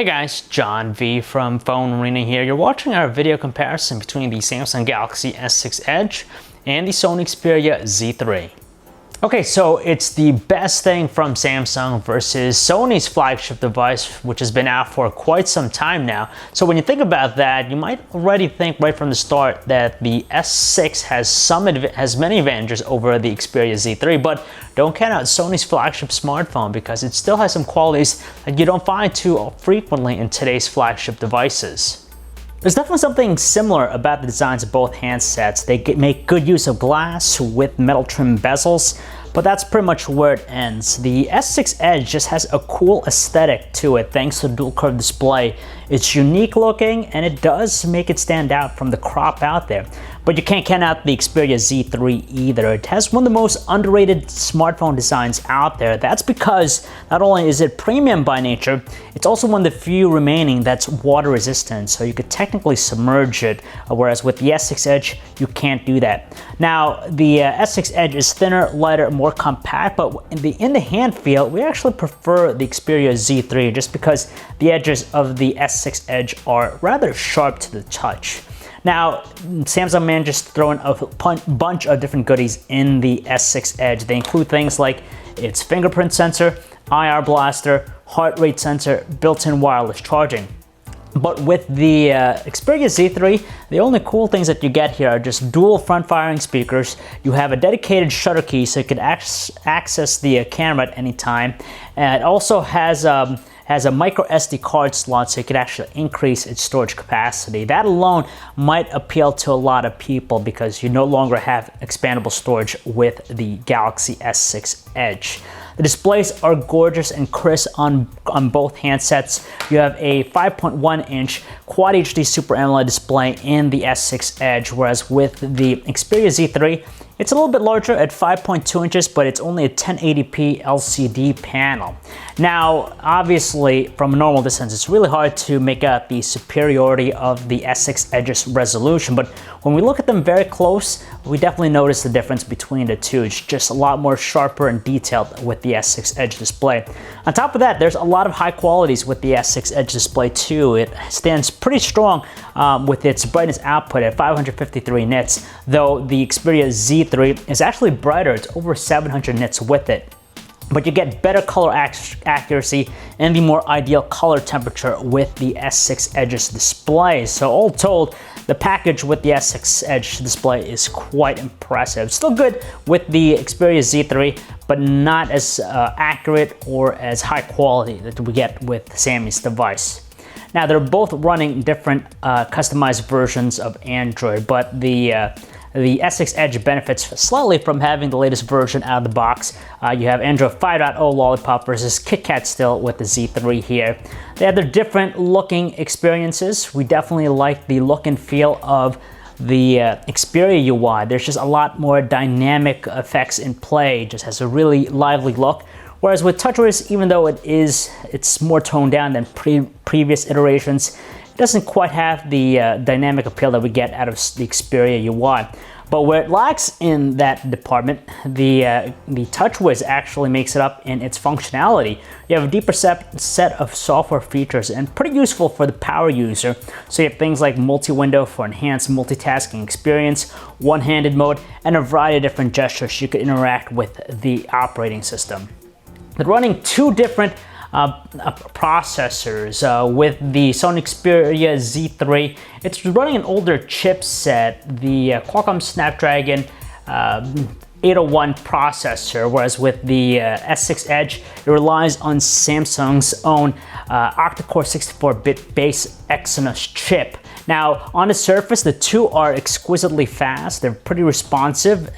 Hey guys, John V from PhoneArena here. You're watching our video comparison between the Samsung Galaxy S6 Edge and the Sony Xperia Z3. Okay, so it's the best thing from Samsung versus Sony's flagship device, which has been out for quite some time now. So when you think about that, you might already think right from the start that the S6 has many advantages over the Xperia Z3, but don't count out Sony's flagship smartphone because it still has some qualities that you don't find too frequently in today's flagship devices. There's definitely something similar about the designs of both handsets. They make good use of glass with metal trim bezels, but that's pretty much where it ends. The S6 Edge just has a cool aesthetic to it thanks to the dual curved display. It's unique looking and it does make it stand out from the crop out there. But you can't count out the Xperia Z3 either. It has one of the most underrated smartphone designs out there. That's because not only is it premium by nature, it's also one of the few remaining that's water resistant, so you could technically submerge it, whereas with the S6 Edge, you can't do that. Now, the S6 Edge is thinner, lighter, more compact, but in the hand feel, we actually prefer the Xperia Z3 just because the edges of the S6 Edge are rather sharp to the touch. Now, Samsung manages to throw in a bunch of different goodies in the S6 Edge. They include things like its fingerprint sensor, IR blaster, heart rate sensor, built-in wireless charging. But with the Xperia Z3, the only cool things that you get here are just dual front-firing speakers. You have a dedicated shutter key so you can access the camera at any time. And it also has a micro SD card slot so you could actually increase its storage capacity. That alone might appeal to a lot of people because you no longer have expandable storage with the Galaxy S6 Edge. The displays are gorgeous and crisp on both handsets. You have a 5.1-inch Quad HD Super AMOLED display in the S6 Edge, whereas with the Xperia Z3, it's a little bit larger at 5.2 inches, but it's only a 1080p LCD panel. Now, obviously, from a normal distance, it's really hard to make out the superiority of the S6 Edge's resolution, but when we look at them very close, we definitely notice the difference between the two. It's just a lot more sharper and detailed with the S6 Edge display. On top of that, there's a lot of high qualities with the S6 Edge display too. It stands pretty strong with its brightness output at 553 nits, though the Xperia Z3 is actually brighter. It's over 700 nits with it. But you get better color accuracy and the more ideal color temperature with the S6 Edge's display. So all told, the package with the S6 Edge display is quite impressive. Still good with the Xperia Z3, but not as accurate or as high quality that we get with Sammy's device. Now, they're both running different customized versions of Android, but the S6 Edge benefits slightly from having the latest version out of the box. You have Android 5.0 Lollipop versus KitKat still with the Z3 here. They have their different looking experiences. We definitely like the look and feel of the Xperia UI. There's just a lot more dynamic effects in play. It just has a really lively look. Whereas with TouchWiz, even though it's more toned down than previous iterations, it doesn't quite have the dynamic appeal that we get out of the Xperia UI. But where it lacks in that department, the TouchWiz actually makes it up in its functionality. You have a deeper set of software features and pretty useful for the power user. So you have things like multi-window for enhanced multitasking experience, one-handed mode, and a variety of different gestures you could interact with the operating system. They're running two different processors with the Sony Xperia Z3. It's running an older chipset, the Qualcomm Snapdragon 801 processor, whereas with the S6 Edge, it relies on Samsung's own octa-core 64-bit base Exynos chip. Now, on the surface, the two are exquisitely fast. They're pretty responsive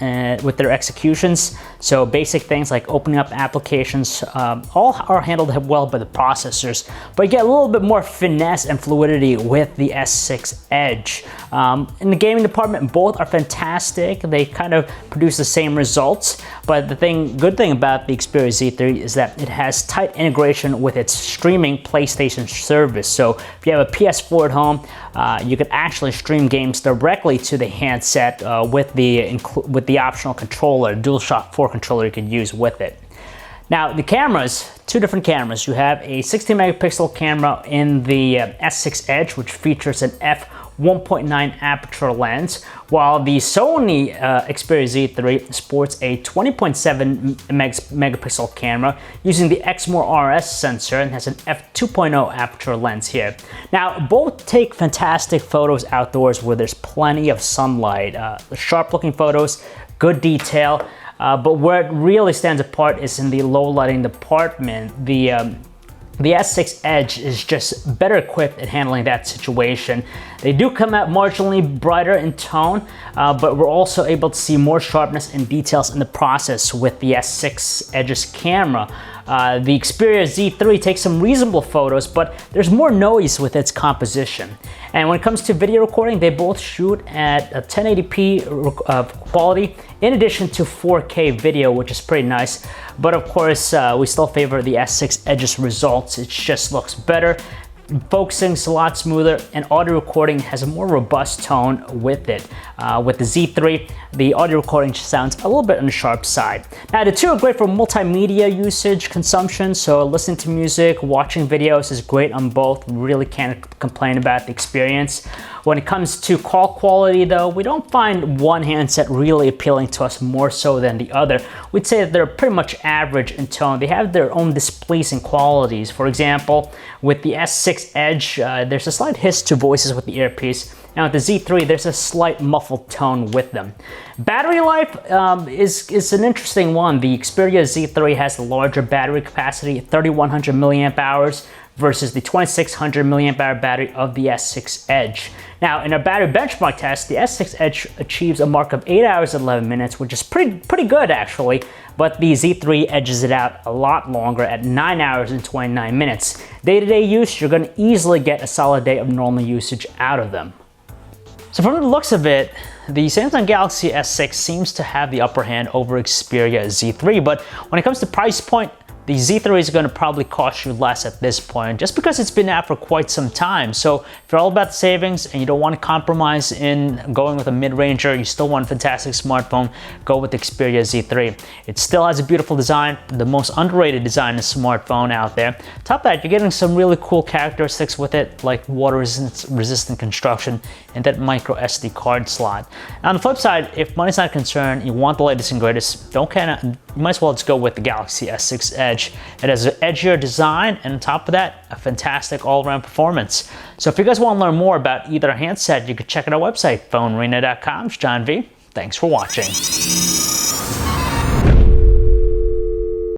with their executions. So basic things like opening up applications all are handled well by the processors. But you get a little bit more finesse and fluidity with the S6 Edge. In the gaming department, both are fantastic. They kind of produce the same results. But the good thing about the Xperia Z3 is that it has tight integration with its streaming PlayStation service. So if you have a PS4 at home, you can actually stream games directly to the handset with the optional controller, DualShock 4 controller you can use with it. Now the cameras, two different cameras. You have a 16 megapixel camera in the S6 Edge, which features an f1.9 aperture lens, while the Sony Xperia Z3 sports a 20.7 megapixel camera using the Exmor RS sensor and has an f2.0 aperture lens here. Now both take fantastic photos outdoors where there's plenty of sunlight, sharp looking photos, good detail. But where it really stands apart is in the low lighting department. The S6 Edge is just better equipped at handling that situation. They do come out marginally brighter in tone, but we're also able to see more sharpness and details in the process with the S6 Edge's camera. The Xperia Z3 takes some reasonable photos, but there's more noise with its composition. And when it comes to video recording, they both shoot at a 1080p quality in addition to 4K video, which is pretty nice. But of course, we still favor the S6 Edge's results. It just looks better. Focusing's a lot smoother, and audio recording has a more robust tone with it. With the Z3, the audio recording sounds a little bit on the sharp side. Now the two are great for multimedia usage consumption, so listening to music, watching videos is great on both. Really can't complain about the experience. When it comes to call quality though, we don't find one handset really appealing to us more so than the other. We'd say that they're pretty much average in tone. They have their own displeasing qualities. For example, with the S6 Edge, there's a slight hiss to voices with the earpiece. Now with the Z3, there's a slight muffled tone with them. Battery life is an interesting one. The Xperia Z3 has the larger battery capacity, 3100 milliamp hours, versus the 2600 milliamp hour battery of the S6 Edge. Now, in a battery benchmark test, the S6 Edge achieves a mark of 8 hours and 11 minutes, which is pretty good actually, but the Z3 edges it out a lot longer at 9 hours and 29 minutes. Day-to-day use, you're gonna easily get a solid day of normal usage out of them. So from the looks of it, the Samsung Galaxy S6 seems to have the upper hand over Xperia Z3, but when it comes to price point, the Z3 is going to probably cost you less at this point, just because it's been out for quite some time. So if you're all about the savings and you don't want to compromise in going with a mid-ranger, you still want a fantastic smartphone, go with the Xperia Z3. It still has a beautiful design, the most underrated design in a smartphone out there. Top of that, you're getting some really cool characteristics with it, like water resistant construction and that micro SD card slot. On the flip side, if money's not a concern, you want the latest and greatest, you might as well just go with the Galaxy S6 Edge. It has an edgier design, and on top of that, a fantastic all-around performance. So if you guys want to learn more about either handset, you can check out our website, PhoneArena.com. It's John V. Thanks for watching.